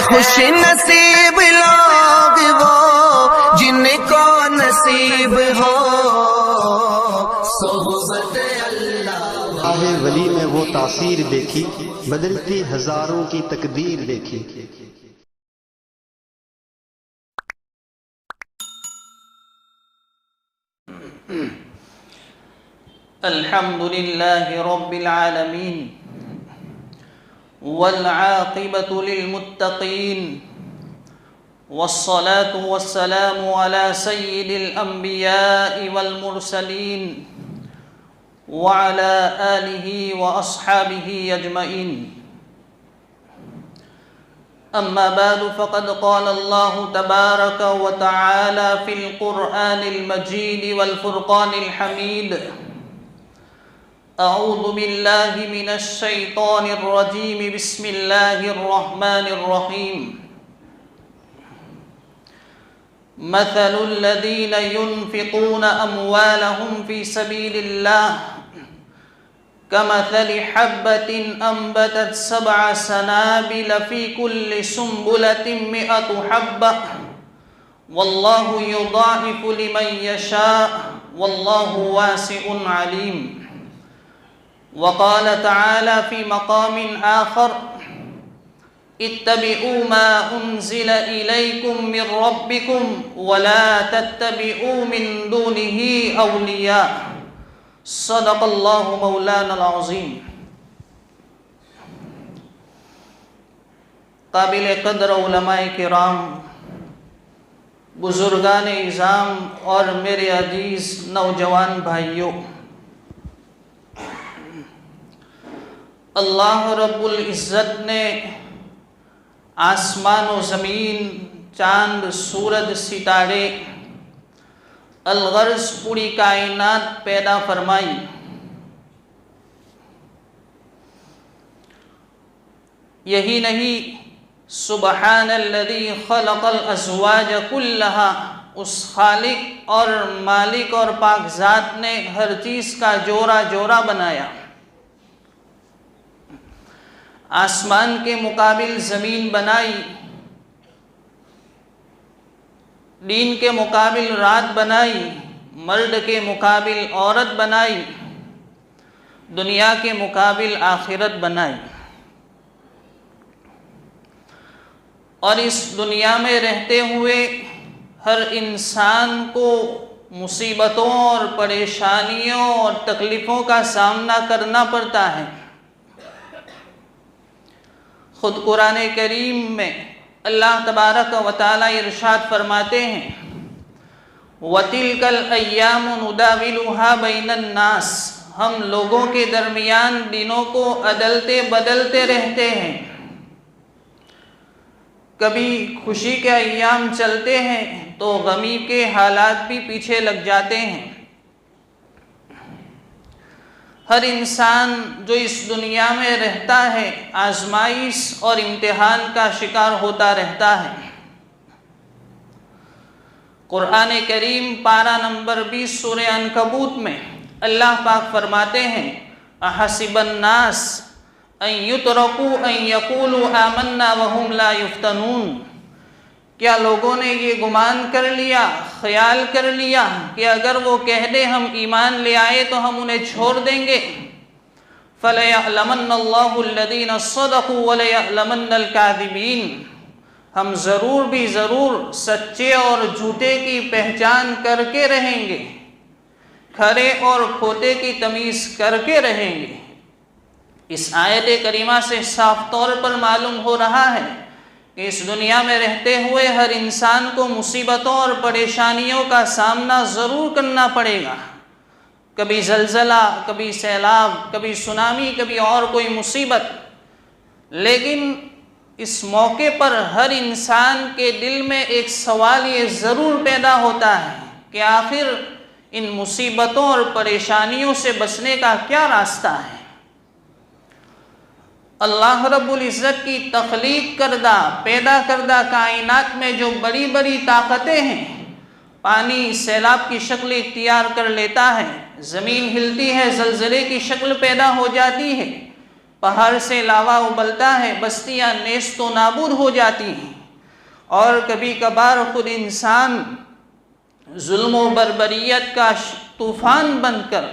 خوش نصیب لوگ وہ جن کو نصیب ہو صحبت اللہ۔ راہ ولی میں وہ تاثیر دیکھی، بدلتی ہزاروں کی تقدیر دیکھی۔ الحمد لله رب العالمين والعاقبة للمتقين والصلاة والسلام على سيد الأنبياء والمرسلين وعلى آله وأصحابه أجمعين. أما بعد فقد قال الله تبارك وتعالى في القرآن المجيد والفرقان الحميد: أعوذ بالله من الشيطان الرجيم، بسم الله الرحمن الرحيم. مثل الذين ينفقون أموالهم في سبيل الله كمثل حبة أنبتت 7 سنابل في كل سنبلة 100 حبة والله يضاعف لمن يشاء والله واسع عليم. وقال تعالى في مقام آخر: اتبعوا ما أنزل إليكم من ربكم ولا تتبعوا من دونه أولياء. صدق الله مولانا العظيم. قابل قدر علماء کرام، بزرگان اعظام اور میرے عزیز نوجوان بھائیوں، اللہ رب العزت نے آسمان و زمین، چاند، سورج، ستارے، الغرض پوری کائنات پیدا فرمائی۔ یہی نہیں، سبحان الذی خلق الازواج کلہا، اس خالق اور مالک اور پاک ذات نے ہر چیز کا جوڑا جوڑا بنایا۔ آسمان کے مقابل زمین بنائی، دین کے مقابل رات بنائی، مرد کے مقابل عورت بنائی، دنیا کے مقابل آخرت بنائی۔ اور اس دنیا میں رہتے ہوئے ہر انسان کو مصیبتوں اور پریشانیوں اور تکلیفوں کا سامنا کرنا پڑتا ہے۔ خود قرآن کریم میں اللہ تبارک و تعالی ارشاد فرماتے ہیں: وَتِلْكَ الْأَيَّامُ نُدَاوِلُهَا بَيْنَ النَّاسِ، ہم لوگوں کے درمیان دنوں کو عدلتے بدلتے رہتے ہیں۔ کبھی خوشی کے ایام چلتے ہیں تو غمی کے حالات بھی پیچھے لگ جاتے ہیں۔ ہر انسان جو اس دنیا میں رہتا ہے آزمائش اور امتحان کا شکار ہوتا رہتا ہے۔ قرآن کریم پارہ نمبر 20 سورہ عنکبوت میں اللہ پاک فرماتے ہیں: احسب الناس ان یترکوا ان یقولوا آمنا وهم لا یفتنون، کیا لوگوں نے یہ گمان کر لیا، خیال کر لیا کہ اگر وہ کہہ دے ہم ایمان لے آئے تو ہم انہیں چھوڑ دیں گے؟ فَلَيَعْلَمَنَّ اللَّهُ الَّذِينَ صَدَقُوا وَلَيَعْلَمَنَّ الْكَاذِبِينَ، ہم ضرور بھی ضرور سچے اور جھوٹے کی پہچان کر کے رہیں گے، کھرے اور کھوٹے کی تمیز کر کے رہیں گے۔ اس آیت کریمہ سے صاف طور پر معلوم ہو رہا ہے کہ اس دنیا میں رہتے ہوئے ہر انسان کو مصیبتوں اور پریشانیوں کا سامنا ضرور کرنا پڑے گا۔ کبھی زلزلہ، کبھی سیلاب، کبھی سونامی، کبھی اور کوئی مصیبت۔ لیکن اس موقع پر ہر انسان کے دل میں ایک سوال یہ ضرور پیدا ہوتا ہے کہ آخر ان مصیبتوں اور پریشانیوں سے بچنے کا کیا راستہ ہے؟ اللہ رب العزت کی تخلیق کردہ، پیدا کردہ کائنات میں جو بڑی بڑی طاقتیں ہیں، پانی سیلاب کی شکل اختیار کر لیتا ہے، زمین ہلتی ہے، زلزلے کی شکل پیدا ہو جاتی ہے، پہاڑ سے لاوا ابلتا ہے، بستیاں نیست و نابود ہو جاتی ہیں، اور کبھی کبھار خود انسان ظلم و بربریت کا طوفان بن کر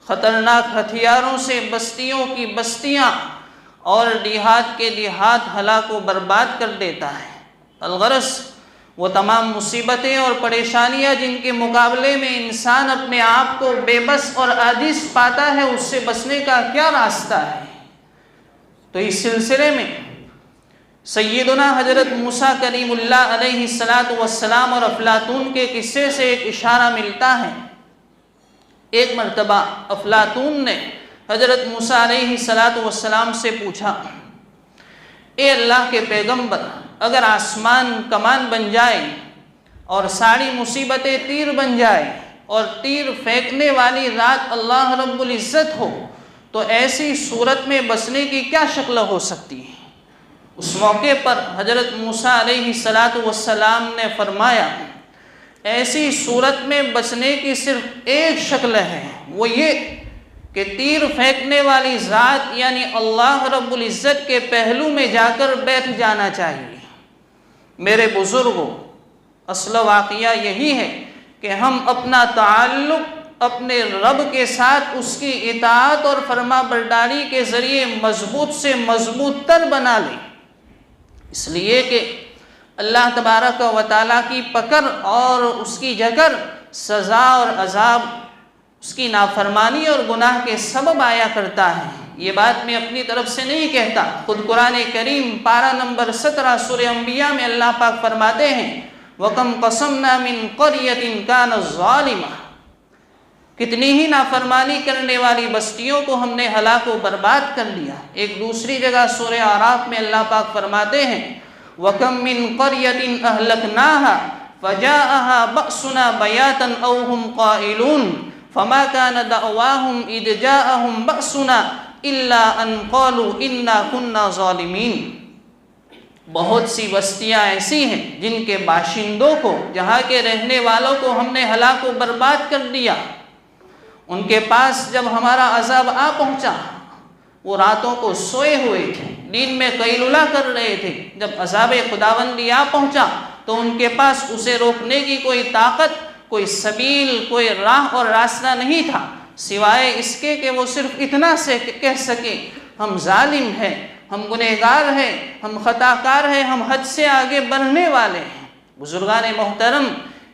خطرناک ہتھیاروں سے بستیوں کی بستیاں اور دیہات کے دیہات ہلاک و برباد کر دیتا ہے۔ الغرض وہ تمام مصیبتیں اور پریشانیاں جن کے مقابلے میں انسان اپنے آپ کو بے بس اور عاجز پاتا ہے، اس سے بچنے کا کیا راستہ ہے؟ تو اس سلسلے میں سیدنا حضرت موسیٰ کلیم اللہ علیہ السلام اور افلاطون کے قصے سے ایک اشارہ ملتا ہے۔ ایک مرتبہ افلاطون نے حضرت موسیٰ علیہ السلام سے پوچھا، اے اللہ کے پیغمبر، اگر آسمان کمان بن جائے اور ساری مصیبتیں تیر بن جائے اور تیر پھینکنے والی ذات اللہ رب العزت ہو تو ایسی صورت میں بچنے کی کیا شکل ہو سکتی ہے؟ اس موقع پر حضرت موسیٰ علیہ السلام نے فرمایا، ایسی صورت میں بچنے کی صرف ایک شکل ہے، وہ یہ کہ تیر پھینکنے والی ذات یعنی اللہ رب العزت کے پہلو میں جا کر بیٹھ جانا چاہیے۔ میرے بزرگوں، اصل واقعہ یہی ہے کہ ہم اپنا تعلق اپنے رب کے ساتھ اس کی اطاعت اور فرما برداری کے ذریعے مضبوط سے مضبوط تر بنا لیں، اس لیے کہ اللہ تبارک و تعالیٰ کی پکڑ اور اس کی جکر، سزا اور عذاب اس کی نافرمانی اور گناہ کے سبب آیا کرتا ہے۔ یہ بات میں اپنی طرف سے نہیں کہتا، خود قرآن کریم پارہ نمبر 17 سورہ انبیاء میں اللہ پاک فرماتے ہیں، وَكَمْ قَصَمْنَا مِنْ قَرْيَةٍ كَانَتْ ظَالِمَةً، کتنی ہی نافرمانی کرنے والی بستیوں کو ہم نے ہلاک و برباد کر دیا۔ ایک دوسری جگہ سورہ اعراف میں اللہ پاک فرماتے ہیں، وَكَمْ مِنْ قَرْيَةٍ أَهْلَكْنَاهَا فَجَاءَهَا بَأْسُنَا بَيَاتًا أَوْ هُمْ قَائِلُونَ فَمَا كَانَ دَعْوَاهُمْ إِذْ جَاءَهُمْ بَأْسُنَا إِلَّا أَنْ قَالُوا إِنَّا كُنَّا ظَالِمِينَ۔ بہت سی بستیاں ایسی ہیں جن کے باشندوں کو، جہاں کے رہنے والوں کو ہم نے ہلاک و برباد کر دیا۔ ان کے پاس جب ہمارا عذاب آ پہنچا، وہ راتوں کو سوئے ہوئے تھے، دن میں قیلولہ کر رہے تھے۔ جب عذاب خداوندی آ پہنچا تو ان کے پاس اسے روکنے کی کوئی طاقت، کوئی سبیل، کوئی راہ اور راستہ نہیں تھا، سوائے اس کے کہ وہ صرف اتنا سے کہہ سکے، ہم ظالم ہیں، ہم گنہگار ہیں، ہم خطا کار ہیں، ہم حد سے آگے بڑھنے والے ہیں۔ بزرگان محترم،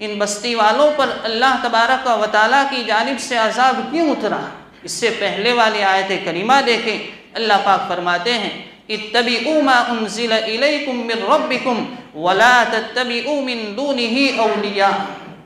ان بستی والوں پر اللہ تبارک و تعالیٰ کی جانب سے عذاب کیوں اترا؟ اس سے پہلے والی آیت کریمہ دیکھیں، اللہ پاک فرماتے ہیں، اتبعوا ما انزل الیکم من ربکم ولا تتبعوا من دونہ اولیاء،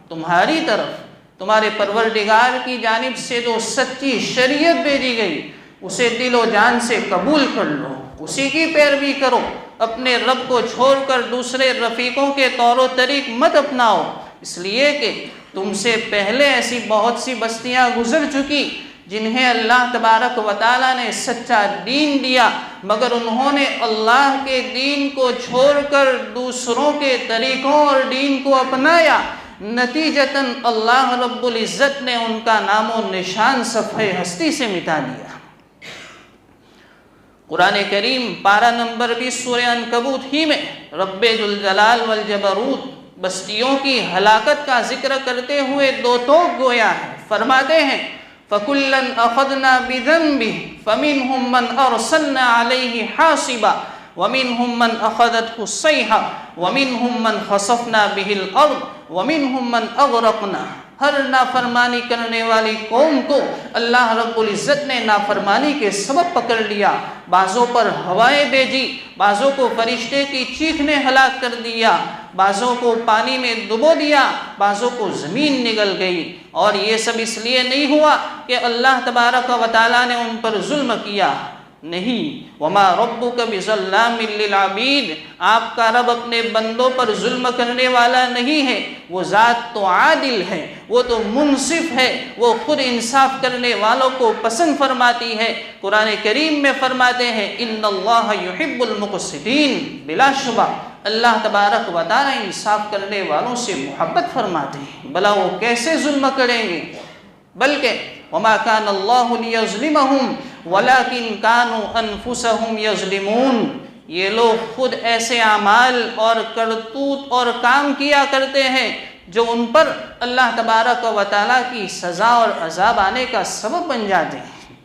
تمہاری طرف تمہارے پروردگار کی جانب سے جو سچی شریعت بھیجی گئی اسے دل و جان سے قبول کر لو، اسی کی پیروی کرو، اپنے رب کو چھوڑ کر دوسرے رفیقوں کے طور و طریق مت اپناؤ، اس لیے کہ تم سے پہلے ایسی بہت سی بستیاں گزر چکی جنہیں اللہ تبارک و تعالیٰ نے سچا دین دیا، مگر انہوں نے اللہ کے دین کو چھوڑ کر دوسروں کے طریقوں اور دین کو اپنایا، نتیجتاً اللہ رب العزت نے ان کا نام و نشان صفحہ ہستی سے مٹا دیا۔ قرآن کریم پارہ نمبر 20 سورہ عنکبوت ہی میں رب ذوالجلال والجبروت بستیوں کی ہلاکت کا ذکر کرتے ہوئے دو ٹوک گویا ہے، فرماتے ہیں فَكُلًّا أَخَذْنَا بِذَنبِهِ فَمِنْهُمْ مَنْ أَرْسَلْنَا عَلَيْهِ حَاصِبًا وَمِنْهُمْ مَنْ أَخَذَتْهُ الصَّيْحَةُ وَمِنْهُمْ مَنْ خَسَفْنَا بِهِ الْأَرْضَ وَمِنْهُمْ مَنْ أَغْرَقْنَا۔ ہر نافرمانی کرنے والی قوم کو اللہ رب العزت نے نافرمانی کے سبب پکڑ لیا، بعضوں پر ہوائیں بھیجی، بعضوں کو فرشتے کی چیخ نے ہلاک کر دیا، بعضوں کو پانی میں ڈبو دیا، بعضوں کو زمین نگل گئی۔ اور یہ سب اس لیے نہیں ہوا کہ اللہ تبارک و تعالیٰ نے ان پر ظلم کیا، نہیں، وما ربک بظلام للعبید، آپ کا رب اپنے بندوں پر ظلم کرنے والا نہیں ہے، وہ ذات تو عادل ہے، وہ تو منصف ہے، وہ خود انصاف کرنے والوں کو پسند فرماتی ہے۔ قرآن کریم میں فرماتے ہیں ان اللہ یحب المقسطین، بلا شبہ اللہ تبارک و تعالیٰ انصاف کرنے والوں سے محبت فرماتے ہیں، بھلا وہ کیسے ظلم کریں گے؟ بلکہ وما كان الله ليظلمهم ولكن كانوا انفسهم يظلمون. یہ لوگ خود ایسے اعمال اور کرتوت اور کام کیا کرتے ہیں جو ان پر اللہ تبارک و تعالیٰ کی سزا اور عذاب آنے کا سبب بن جاتے ہیں.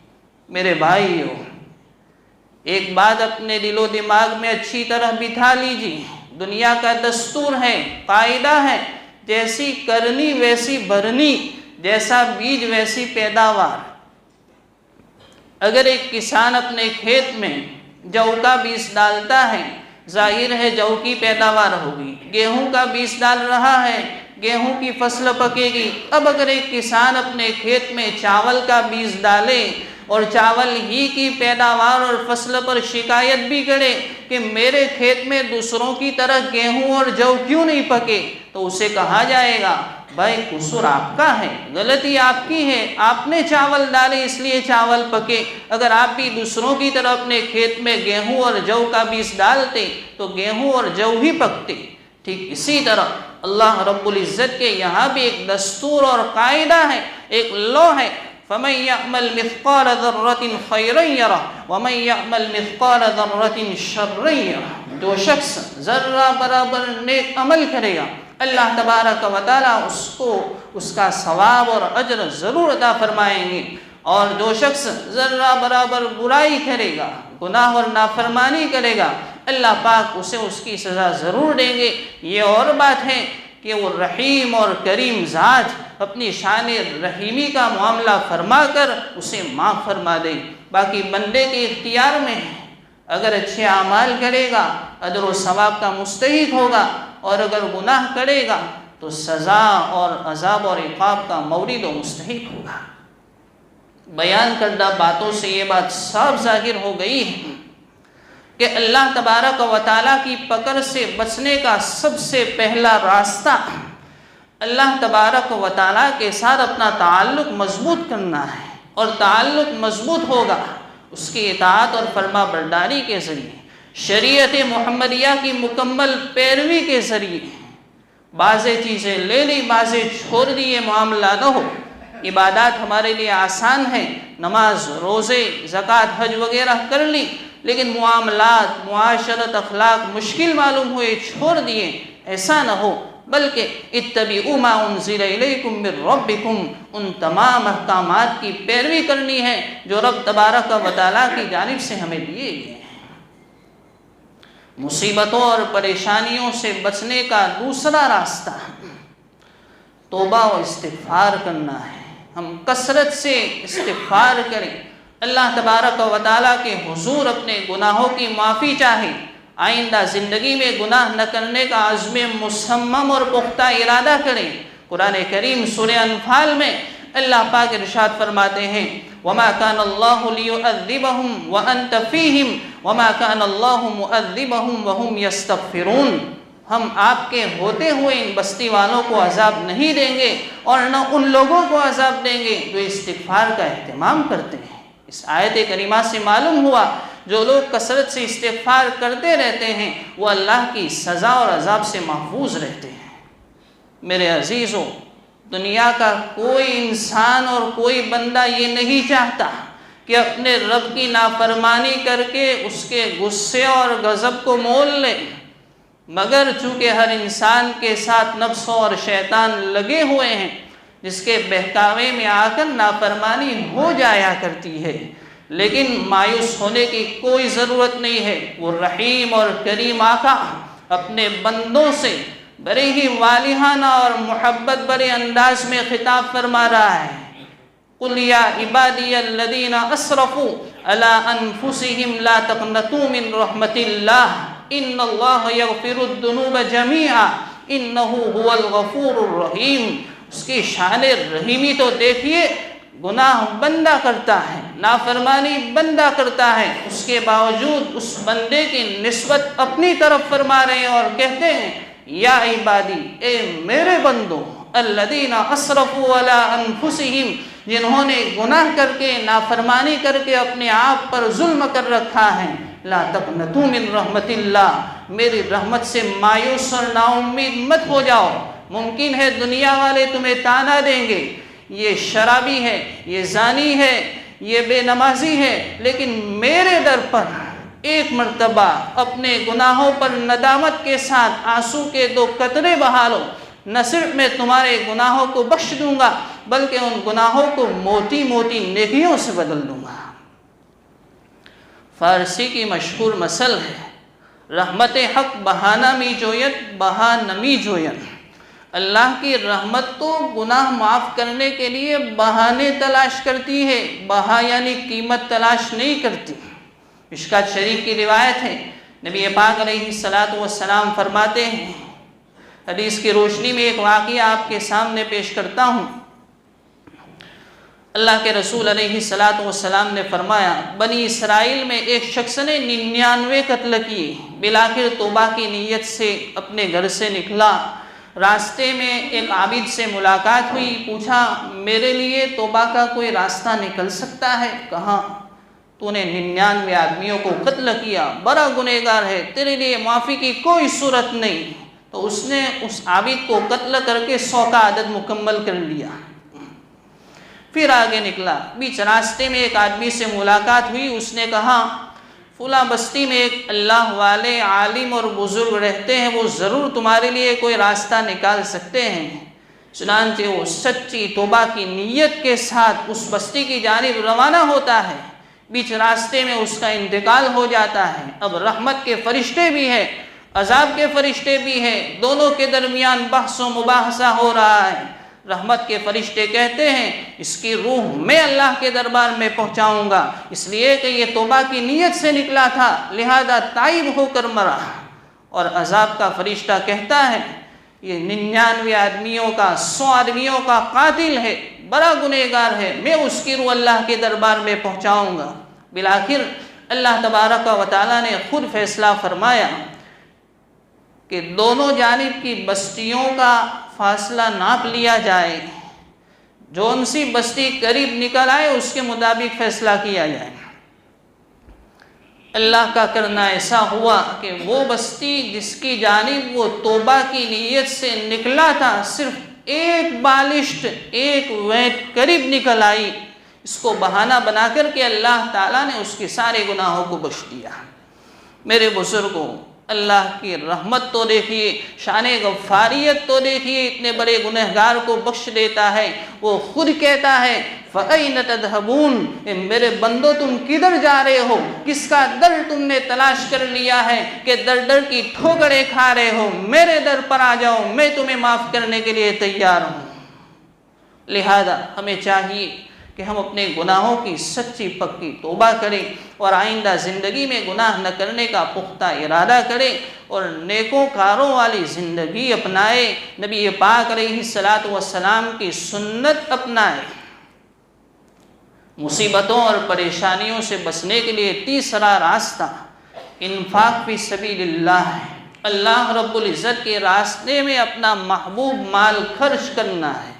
میرے بھائیو، ایک بات اپنے دل و دماغ میں اچھی طرح بٹھا لیجیے. دنیا کا دستور ہے، قاعدہ ہے، جیسی کرنی ویسی بھرنی، جیسا بیج ویسی پیداوار. اگر ایک کسان اپنے کھیت میں جو کا بیج ڈالتا ہے، ظاہر ہے جو کی پیداوار ہوگی. گیہوں کا بیج ڈال رہا ہے، گیہوں کی فصل پکے گی. اب اگر ایک کسان اپنے کھیت میں چاول کا بیج ڈالے اور چاول ہی کی پیداوار اور فصل پر شکایت بھی کرے کہ میرے کھیت میں دوسروں کی طرح گیہوں اور جو کیوں نہیں پکے، تو اسے کہا جائے گا بھائی قصور آپ کا ہے، غلطی آپ کی ہے، آپ نے چاول ڈالے اس لیے چاول پکے. اگر آپ بھی دوسروں کی طرح اپنے کھیت میں گیہوں اور جو کا بیج ڈالتے تو گیہوں اور جو ہی پکتے. ٹھیک اسی طرح اللہ رب العزت کے یہاں بھی ایک دستور اور قاعدہ ہے، ایک لا ہے. فَمَنْ يَعْمَلْ مِثْقَالَ ذَرَّةٍ خَيْرًا يَرَهُ وَمَنْ يَعْمَلْ مِثْقَالَ ذَرَّةٍ شَرًّا يَرَهُ. جو شخص ذرہ برابر نیک عمل کرے گا، اللہ تبارک و تعالیٰ اس کو اس کا ثواب اور اجر ضرور عطا فرمائیں گے. اور جو شخص ذرہ برابر برائی کرے گا، گناہ اور نافرمانی کرے گا، اللہ پاک اسے اس کی سزا ضرور دیں گے. یہ اور بات ہے کہ وہ رحیم اور کریم ذات اپنی شان رحیمی کا معاملہ فرما کر اسے معاف فرما دے. باقی بندے کے اختیار میں ہے، اگر اچھے اعمال کرے گا اجر و ثواب کا مستحق ہوگا، اور اگر گناہ کرے گا تو سزا اور عذاب اور عقاب کا مورد و مستحق ہوگا. بیان کردہ باتوں سے یہ بات صاف ظاہر ہو گئی ہے کہ اللہ تبارک و تعالیٰ کی پکڑ سے بچنے کا سب سے پہلا راستہ اللہ تبارک و تعالیٰ کے ساتھ اپنا تعلق مضبوط کرنا ہے. اور تعلق مضبوط ہوگا اس کی اطاعت اور فرما برداری کے ذریعے، شریعت محمدیہ کی مکمل پیروی کے ذریعے. بعضیں چیزیں لے لی، بعضیں چھوڑ دی، یہ معاملہ نہ ہو. عبادات ہمارے لیے آسان ہیں، نماز، روزے، زکوٰۃ، حج وغیرہ کر لی، لیکن معاملات، معاشرت، اخلاق مشکل معلوم ہوئے، چھوڑ دیے. ایسا نہ ہو، بلکہ اتبعوا ما انزل الیکم من ربکم، ان تمام احکامات کی پیروی کرنی ہے جو رب تبارک و تعالیٰ کی جانب سے ہمیں دیے گئے ہیں. مصیبتوں اور پریشانیوں سے بچنے کا دوسرا راستہ توبہ و استغفار کرنا ہے. ہم کثرت سے استغفار کریں، اللہ تبارک و تعالیٰ کے حضور اپنے گناہوں کی معافی چاہیں، آئندہ زندگی میں گناہ نہ کرنے کا عزم مصمم اور پختہ ارادہ کریں. قرآن کریم سورہ انفال میں اللہ پاک ارشاد فرماتے ہیں وَمَا كَانَ اللَّهُ لِيُعَذِّبَهُمْ وَأَنْتَ فِيهِمْ وَمَا كَانَ اللَّهُ مُعَذِّبَهُمْ وَهُمْ يَسْتَغْفِرُونَ. ہم آپ کے ہوتے ہوئے ان بستی والوں کو عذاب نہیں دیں گے اور نہ ان لوگوں کو عذاب دیں گے جو استغفار کا اہتمام کرتے ہیں. اس آیت کریمہ سے معلوم ہوا جو لوگ کثرت سے استغفار کرتے رہتے ہیں وہ اللہ کی سزا اور عذاب سے محفوظ رہتے ہیں. میرے عزیزوں، دنیا کا کوئی انسان اور کوئی بندہ یہ نہیں چاہتا کہ اپنے رب کی نافرمانی کر کے اس کے غصے اور غضب کو مول لے، مگر چونکہ ہر انسان کے ساتھ نفس اور شیطان لگے ہوئے ہیں جس کے بہکاوے میں آ کر نافرمانی ہو جایا کرتی ہے. لیکن مایوس ہونے کی کوئی ضرورت نہیں ہے. وہ رحیم اور کریم آقا اپنے بندوں سے بڑے ہی والہانہ اور محبت بڑے انداز میں خطاب فرما رہا ہے. قُلْ يَا عِبَادِيَ الَّذِينَ أَسْرَفُوا عَلَىٰ أَنفُسِهِمْ لَا تَقْنَطُوا مِنْ رَحْمَةِ اللَّهِ إِنَّ اللَّهَ يَغْفِرُ الذُّنُوبَ جَمِيعًا إِنَّهُ هُوَ الْغَفُورُ الرَّحِيمُ. اس کی شان رحیمی تو دیکھیے، گناہ بندہ کرتا ہے، نافرمانی بندہ کرتا ہے، اس کے باوجود اس بندے کی نسبت اپنی طرف فرما رہے ہیں اور کہتے ہیں یا عبادی، اے میرے بندوں، الذین اسرفوا علی انفسہم، جنہوں نے گناہ کر کے، نافرمانی کر کے اپنے آپ پر ظلم کر رکھا ہے، لا تقنطوا من رحمت اللہ، میری رحمت سے مایوس اور نا امید مت ہو جاؤ. ممکن ہے دنیا والے تمہیں تانا دیں گے، یہ شرابی ہے، یہ زانی ہے، یہ بے نمازی ہے، لیکن میرے در پر ایک مرتبہ اپنے گناہوں پر ندامت کے ساتھ آنسو کے 2 قطرے بہا لو، نہ صرف میں تمہارے گناہوں کو بخش دوں گا بلکہ ان گناہوں کو موٹی موٹی نیکیوں سے بدل دوں گا۔ فارسی کی مشہور مثل ہے، رحمت حق بہانہ می جوید بہا نمی جوید۔ اللہ کی رحمت تو گناہ معاف کرنے کے لیے بہانے تلاش کرتی ہے، بہا یعنی قیمت تلاش نہیں کرتی۔ مشکوٰۃ شریف کی روایت ہے، نبی پاک علیہ السلام فرماتے ہیں، حدیث کی روشنی میں ایک واقعہ آپ کے سامنے پیش کرتا ہوں۔ اللہ کے رسول علیہ السلام نے فرمایا، بنی اسرائیل میں ایک شخص نے 99 قتل کیے، بالآخر توبہ کی نیت سے اپنے گھر سے نکلا، راستے میں ایک عابد سے ملاقات ہوئی، پوچھا میرے لیے توبہ کا کوئی راستہ نکل سکتا ہے؟ کہا تو نے 99 آدمیوں کو قتل کیا، بڑا گنہگار ہے، تیرے لیے معافی کی کوئی صورت نہیں۔ تو اس نے اس عابد کو قتل کر کے 100 کا عدد مکمل کر لیا، پھر آگے نکلا، بیچ راستے میں ایک آدمی سے ملاقات ہوئی، اس نے کہا فلاں بستی میں ایک اللہ والے عالم اور بزرگ رہتے ہیں، وہ ضرور تمہارے لیے کوئی راستہ نکال سکتے ہیں۔ چنانچہ وہ سچی توبہ کی نیت کے ساتھ اس بستی کی جانب روانہ ہوتا ہے، بیچ راستے میں اس کا انتقال ہو جاتا ہے۔ اب رحمت کے فرشتے بھی ہیں، عذاب کے فرشتے بھی ہیں، دونوں کے درمیان بحث و مباحثہ ہو رہا ہے۔ رحمت کے فرشتے کہتے ہیں اس کی روح میں اللہ کے دربار میں پہنچاؤں گا، اس لیے کہ یہ توبہ کی نیت سے نکلا تھا، لہذا تائب ہو کر مرا۔ اور عذاب کا فرشتہ کہتا ہے یہ 99 آدمیوں کا 100 آدمیوں کا قاتل ہے، بڑا گنہگار ہے، میں اس کی روح اللہ کے دربار میں پہنچاؤں گا۔ بالآخر اللہ تبارک و تعالیٰ نے خود فیصلہ فرمایا کہ دونوں جانب کی بستیوں کا فاصلہ ناپ لیا جائے، جون سی بستی قریب نکل آئے اس کے مطابق فیصلہ کیا جائے۔ اللہ کا کرنا ایسا ہوا کہ وہ بستی جس کی جانب وہ توبہ کی نیت سے نکلا تھا، صرف ایک بالشت، ایک وینٹ قریب نکل آئی، اس کو بہانہ بنا کر کے اللہ تعالیٰ نے اس کے سارے گناہوں کو بخش دیا۔ میرے بزرگوں، اللہ کی رحمت تو دیکھیے، شان غفاریت تو دیکھیے، اتنے بڑے گنہگار کو بخش دیتا ہے۔ وہ خود کہتا ہے فَأَيْنَ تَذْهَبُونَ، میرے بندو تم کدھر جا رہے ہو؟ کس کا در تم نے تلاش کر لیا ہے کہ در در کی ٹھوکریں کھا رہے ہو؟ میرے در پر آ جاؤ، میں تمہیں معاف کرنے کے لیے تیار ہوں۔ لہذا ہمیں چاہیے کہ ہم اپنے گناہوں کی سچی پکی توبہ کریں اور آئندہ زندگی میں گناہ نہ کرنے کا پختہ ارادہ کریں اور نیکوں کاروں والی زندگی اپنائے، نبی پاک علیہ السلام کی سنت اپنائے۔ مصیبتوں اور پریشانیوں سے بچنے کے لیے تیسرا راستہ انفاق فی سبیل اللہ ہے، اللہ رب العزت کے راستے میں اپنا محبوب مال خرچ کرنا ہے۔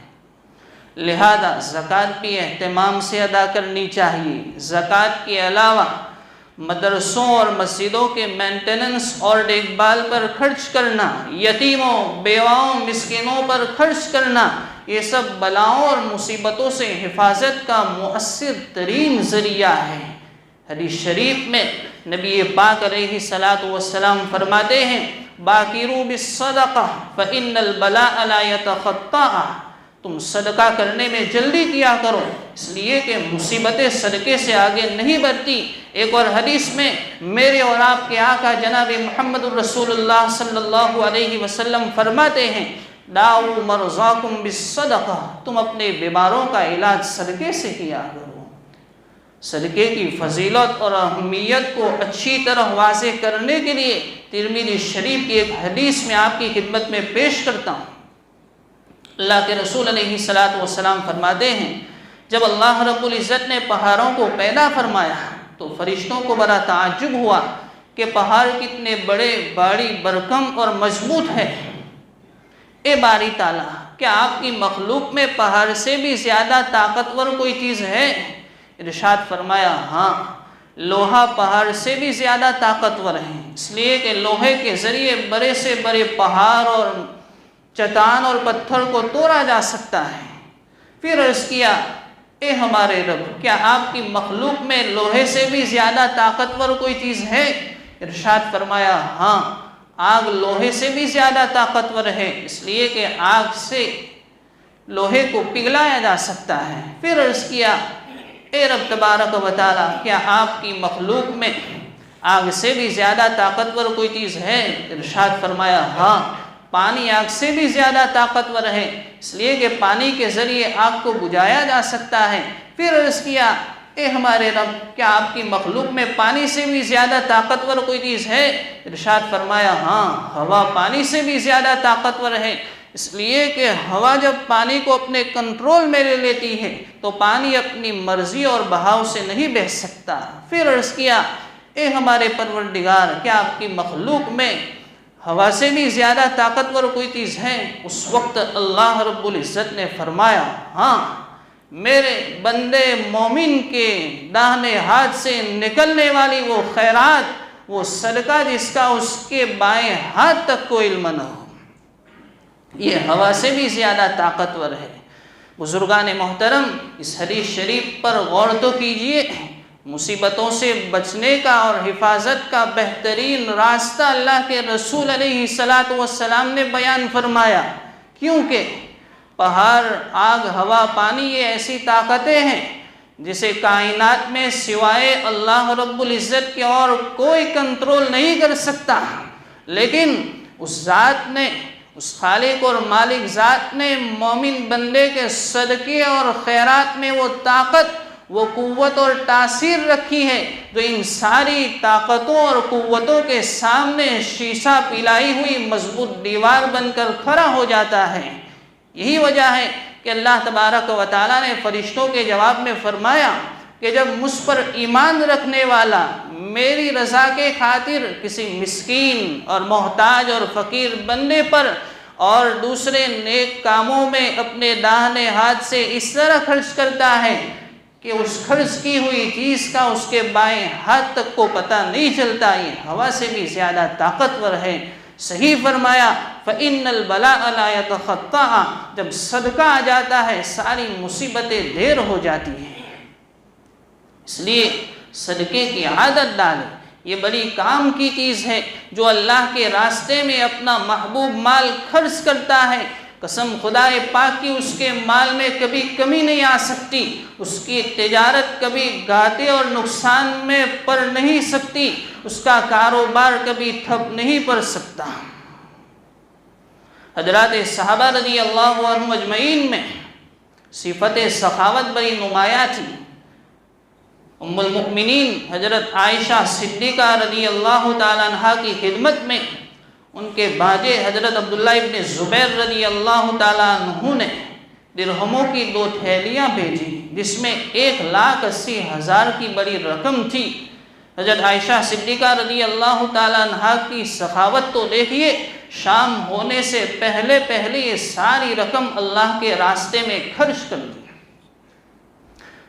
لہذا زکوٰۃ بھی اہتمام سے ادا کرنی چاہیے۔ زکوٰۃ کے علاوہ مدرسوں اور مسجدوں کے مینٹیننس اور دیکھ بھال پر خرچ کرنا، یتیموں، بیواؤں، مسکینوں پر خرچ کرنا، یہ سب بلاؤں اور مصیبتوں سے حفاظت کا مؤثر ترین ذریعہ ہے۔ حدیث شریف میں نبی پاک علیہ السلام فرماتے ہیں باکروا بالصدقہ فإن البلاء لا يتخطاها، تم صدقہ کرنے میں جلدی کیا کرو، اس لیے کہ مصیبتیں صدقے سے آگے نہیں بڑھتی۔ ایک اور حدیث میں میرے اور آپ کے آقا جناب محمد الرسول اللہ صلی اللہ علیہ وسلم فرماتے ہیں داؤ مرضاکم بالصدقہ، تم اپنے بیماروں کا علاج صدقے سے کیا کرو۔ صدقے کی فضیلت اور اہمیت کو اچھی طرح واضح کرنے کے لیے ترمذی شریف کی ایک حدیث میں آپ کی خدمت میں پیش کرتا ہوں۔ اللہ کے رسول علیہ السلام فرماتے ہیں جب اللہ رب العزت نے پہاڑوں کو پیدا فرمایا تو فرشتوں کو بڑا تعجب ہوا کہ پہاڑ کتنے بڑے، بھاری، بھرکم اور مضبوط ہے۔ اے باری تعالیٰ، کیا آپ کی مخلوق میں پہاڑ سے بھی زیادہ طاقتور کوئی چیز ہے؟ ارشاد فرمایا ہاں، لوہا پہاڑ سے بھی زیادہ طاقتور ہے، اس لیے کہ لوہے کے ذریعے بڑے سے بڑے پہاڑ اور چٹان اور پتھر کو توڑا جا سکتا ہے۔ پھر عرض کیا اے ہمارے رب، کیا آپ کی مخلوق میں لوہے سے بھی زیادہ طاقتور کوئی چیز ہے؟ ارشاد فرمایا ہاں، آگ لوہے سے بھی زیادہ طاقتور ہے، اس لیے کہ آگ سے لوہے کو پگھلایا جا سکتا ہے۔ پھر عرض کیا اے رب تبارک و تعالی، کیا آپ کی مخلوق میں آگ سے بھی زیادہ طاقتور کوئی چیز ہے؟ ارشاد فرمایا ہاں، پانی آگ سے بھی زیادہ طاقتور ہے، اس لیے کہ پانی کے ذریعے آگ کو بجھایا جا سکتا ہے۔ پھر عرض کیا اے ہمارے رب، کیا آپ کی مخلوق میں پانی سے بھی زیادہ طاقتور کوئی چیز ہے؟ ارشاد فرمایا ہاں، ہوا پانی سے بھی زیادہ طاقتور ہے، اس لیے کہ ہوا جب پانی کو اپنے کنٹرول میں لے لیتی ہے تو پانی اپنی مرضی اور بہاؤ سے نہیں بہہ سکتا۔ پھر عرض کیا اے ہمارے پروردگار، کیا آپ کی مخلوق میں ہوا سے بھی زیادہ طاقتور کوئی چیز ہے؟ اس وقت اللہ رب العزت نے فرمایا ہاں، میرے بندے مومن کے داہنے ہاتھ سے نکلنے والی وہ خیرات، وہ صدقہ جس کا اس کے بائیں ہاتھ تک کو علم نہ ہو، یہ ہوا سے بھی زیادہ طاقتور ہے۔ بزرگان محترم، اس حدیث شریف پر غور تو کیجئے۔ مصیبتوں سے بچنے کا اور حفاظت کا بہترین راستہ اللہ کے رسول علیہ السلام نے بیان فرمایا، کیونکہ پہاڑ، آگ، ہوا، پانی یہ ایسی طاقتیں ہیں جسے کائنات میں سوائے اللہ رب العزت کے اور کوئی کنٹرول نہیں کر سکتا، لیکن اس ذات نے، اس خالق اور مالک ذات نے مومن بندے کے صدقے اور خیرات میں وہ طاقت، وہ قوت اور تاثیر رکھی ہے جو ان ساری طاقتوں اور قوتوں کے سامنے شیشہ پلائی ہوئی مضبوط دیوار بن کر کھڑا ہو جاتا ہے۔ یہی وجہ ہے کہ اللہ تبارک و تعالیٰ نے فرشتوں کے جواب میں فرمایا کہ جب مجھ پر ایمان رکھنے والا میری رضا کے خاطر کسی مسکین اور محتاج اور فقیر بندے پر اور دوسرے نیک کاموں میں اپنے داہنے ہاتھ سے اس طرح خرچ کرتا ہے کہ اس خرچ کی ہوئی چیز کا اس کے بائیں ہاتھ تک کو پتہ نہیں چلتا، یہ ہوا سے بھی زیادہ طاقتور ہے۔ صحیح فرمایا فَإِنَّ الْبَلَاءَ لَا يَتَخَطَّاهَا، جب صدقہ آ جاتا ہے ساری مصیبتیں دیر ہو جاتی ہیں۔ اس لیے صدقے کی عادت ڈالیں، یہ بڑی کام کی چیز ہے۔ جو اللہ کے راستے میں اپنا محبوب مال خرچ کرتا ہے، قسم خدا پاک کی، اس کے مال میں کبھی کمی نہیں آ سکتی، اس کی تجارت کبھی گھاٹے اور نقصان میں پڑ نہیں سکتی، اس کا کاروبار کبھی ٹھپ نہیں پڑ سکتا۔ حضرات صحابہ رضی اللہ عنہم اجمعین میں صفت سخاوت بڑی نمایاں تھی۔ ام المؤمنین حضرت عائشہ صدیقہ رضی اللہ تعالیٰ عنہ کی خدمت میں ان کے بھانجے حضرت عبداللہ ابن زبیر رضی اللہ تعالیٰ عنہ نے درہموں کی 2 تھیلیاں بھیجی، جس میں 1,80,000 کی بڑی رقم تھی۔ حضرت عائشہ صدیقہ رضی اللہ تعالیٰ عنہ کی سخاوت تو دیکھیے، شام ہونے سے پہلے یہ ساری رقم اللہ کے راستے میں خرچ کر دی۔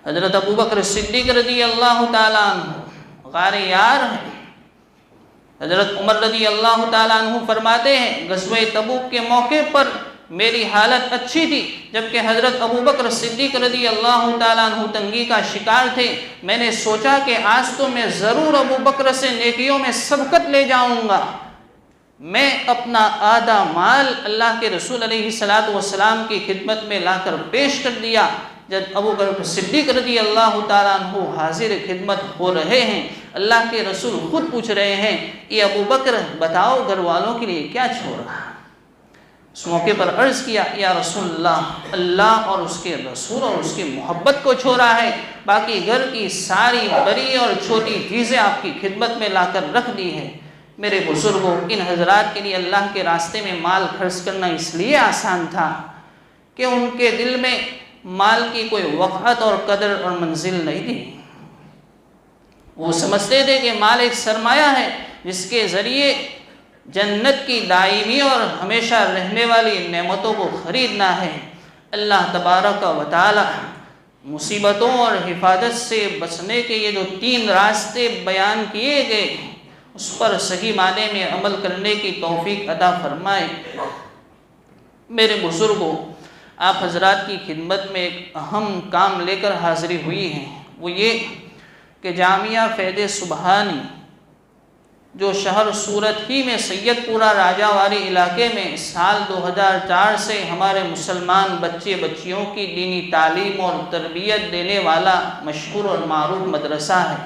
حضرت ابوبکر صدیق رضی اللہ تعالیٰ عنہ غار یار ہیں۔ حضرت عمر رضی اللہ تعالیٰ عنہ فرماتے ہیں غزوہ تبوک کے موقع پر میری حالت اچھی تھی، جبکہ حضرت ابوبکر صدیق رضی اللہ تعالیٰ عنہ تنگی کا شکار تھے۔ میں نے سوچا کہ آج تو میں ضرور ابوبکر سے نیکیوں میں سبقت لے جاؤں گا۔ میں اپنا آدھا مال اللہ کے رسول علیہ السلام کی خدمت میں لا کر پیش کر دیا۔ جب ابوبکر صدیق رضی اللہ تعالیٰ عنہ حاضر خدمت ہو رہے ہیں، اللہ کے رسول خود پوچھ رہے ہیں اے ابوبکر بتاؤ گھر والوں کے لیے کیا چھوڑا؟ اس موقع پر عرض کیا یا رسول اللہ، اللہ اور اس کے رسول اور اس کی محبت کو چھوڑا ہے، باقی گھر کی ساری بڑی اور چھوٹی چیزیں آپ کی خدمت میں لا کر رکھ دی ہے۔ میرے بزرگوں، ان حضرات کے لیے اللہ کے راستے میں مال خرچ کرنا اس لیے آسان تھا کہ ان کے دل میں مال کی کوئی وقعت اور قدر اور منزل نہیں تھی۔ وہ سمجھتے تھے کہ مال ایک سرمایہ ہے جس کے ذریعے جنت کی دائمی اور ہمیشہ رہنے والی نعمتوں کو خریدنا ہے۔ اللہ تبارک و تعالی مصیبتوں اور حفاظت سے بچنے کے یہ جو 3 راستے بیان کیے گئے، اس پر صحیح معنی میں عمل کرنے کی توفیق عطا فرمائے۔ میرے بزرگوں، آپ حضرات کی خدمت میں ایک اہم کام لے کر حاضری ہوئی ہے، وہ یہ کہ جامعہ فیض سبحانی جو شہر سورت ہی میں سید پورہ راجہ واری علاقے میں سال 2004 سے ہمارے مسلمان بچے بچیوں کی دینی تعلیم اور تربیت دینے والا مشہور اور معروف مدرسہ ہے،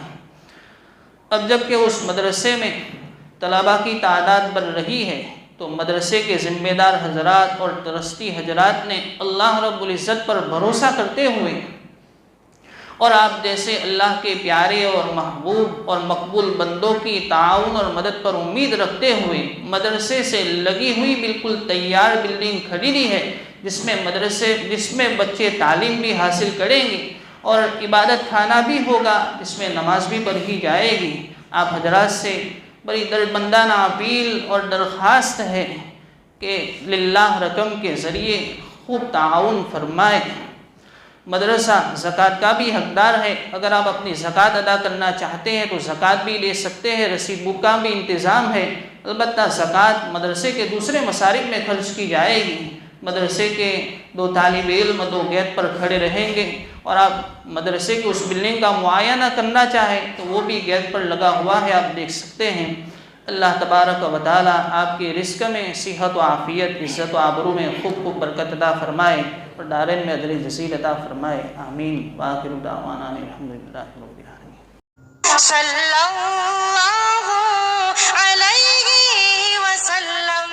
اب جب کہ اس مدرسے میں طلباء کی تعداد بڑھ رہی ہے تو مدرسے کے ذمہ دار حضرات اور ٹرسٹی حضرات نے اللہ رب العزت پر بھروسہ کرتے ہوئے اور آپ جیسے اللہ کے پیارے اور محبوب اور مقبول بندوں کی تعاون اور مدد پر امید رکھتے ہوئے مدرسے سے لگی ہوئی بالکل تیار بلڈنگ خریدی ہے، جس میں بچے تعلیم بھی حاصل کریں گے اور عبادت خانہ بھی ہوگا، جس میں نماز بھی پڑھی جائے گی۔ آپ حضرات سے بڑی دربندانہ اپیل اور درخواست ہے کہ للہ رقم کے ذریعے خوب تعاون فرمائیں۔ مدرسہ زکوٰۃ کا بھی حقدار ہے، اگر آپ اپنی زکوٰۃ ادا کرنا چاہتے ہیں تو زکوٰۃ بھی لے سکتے ہیں، رسید بک کا بھی انتظام ہے، البتہ زکوٰۃ مدرسے کے دوسرے مصارف میں خرچ کی جائے گی۔ مدرسے کے 2 طالب علم 2 گیٹ پر کھڑے رہیں گے، اور آپ مدرسے کی اس بلڈنگ کا معائنہ کرنا چاہیں تو وہ بھی گیٹ پر لگا ہوا ہے، آپ دیکھ سکتے ہیں۔ اللہ تبارک و تعالی آپ کے رزق میں صحت و عافیت، عزت و آبرو میں خوب خوب برکت عطا فرمائے اور دارین میں اجر جزیل عطا فرمائے، آمین۔ وآخر دعوانا الحمدللہ رب العالمین۔ صلی اللہ علیہ وسلم۔